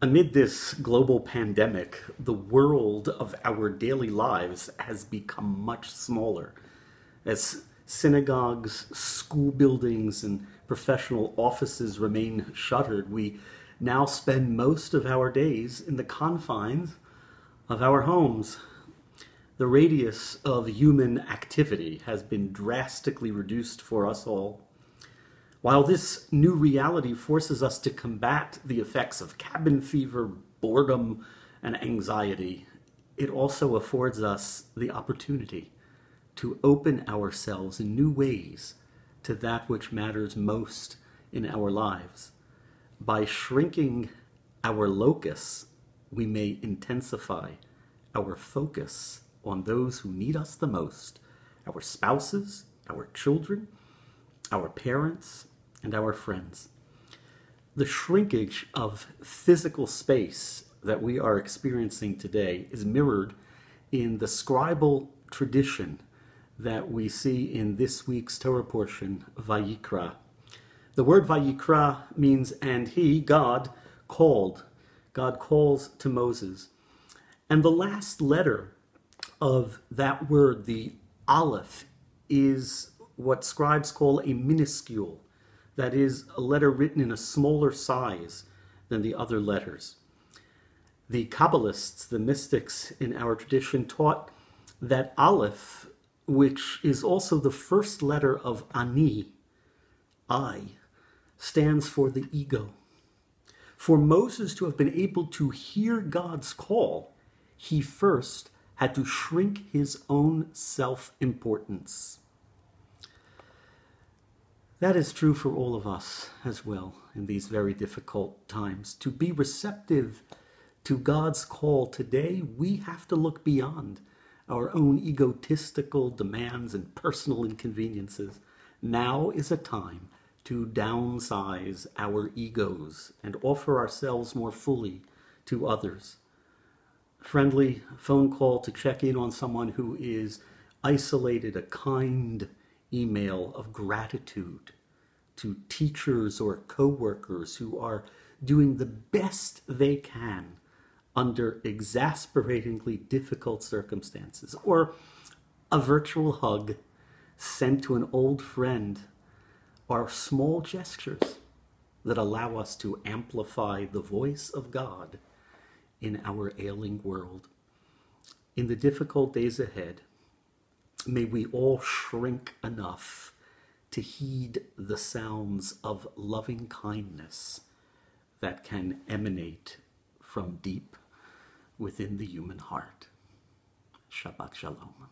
Amid this global pandemic, the world of our daily lives has become much smaller. As synagogues, school buildings, and professional offices remain shuttered, we now spend most of our days in the confines of our homes. The radius of human activity has been drastically reduced for us all. While this new reality forces us to combat the effects of cabin fever, boredom, and anxiety, it also affords us the opportunity to open ourselves in new ways to that which matters most in our lives. By shrinking our locus, we may intensify our focus on those who need us the most: our spouses, our children, our parents, and our friends. The shrinkage of physical space that we are experiencing today is mirrored in the scribal tradition that we see in this week's Torah portion, Vayikra. The word Vayikra means, and he, God, called. God calls to Moses. And the last letter of that word, the Aleph, is what scribes call a minuscule. That is, a letter written in a smaller size than the other letters. The Kabbalists, the mystics in our tradition, taught that Aleph, which is also the first letter of Ani, I, stands for the ego. For Moses to have been able to hear God's call, he first had to shrink his own self-importance. That is true for all of us as well in these very difficult times. To be receptive to God's call today, we have to look beyond our own egotistical demands and personal inconveniences. Now is a time to downsize our egos and offer ourselves more fully to others. A friendly phone call to check in on someone who is isolated, a kind email of gratitude to teachers or co-workers who are doing the best they can under exasperatingly difficult circumstances, or a virtual hug sent to an old friend, are small gestures that allow us to amplify the voice of God in our ailing world. In the difficult days ahead, may we all shrink enough to heed the sounds of loving kindness that can emanate from deep within the human heart. Shabbat Shalom.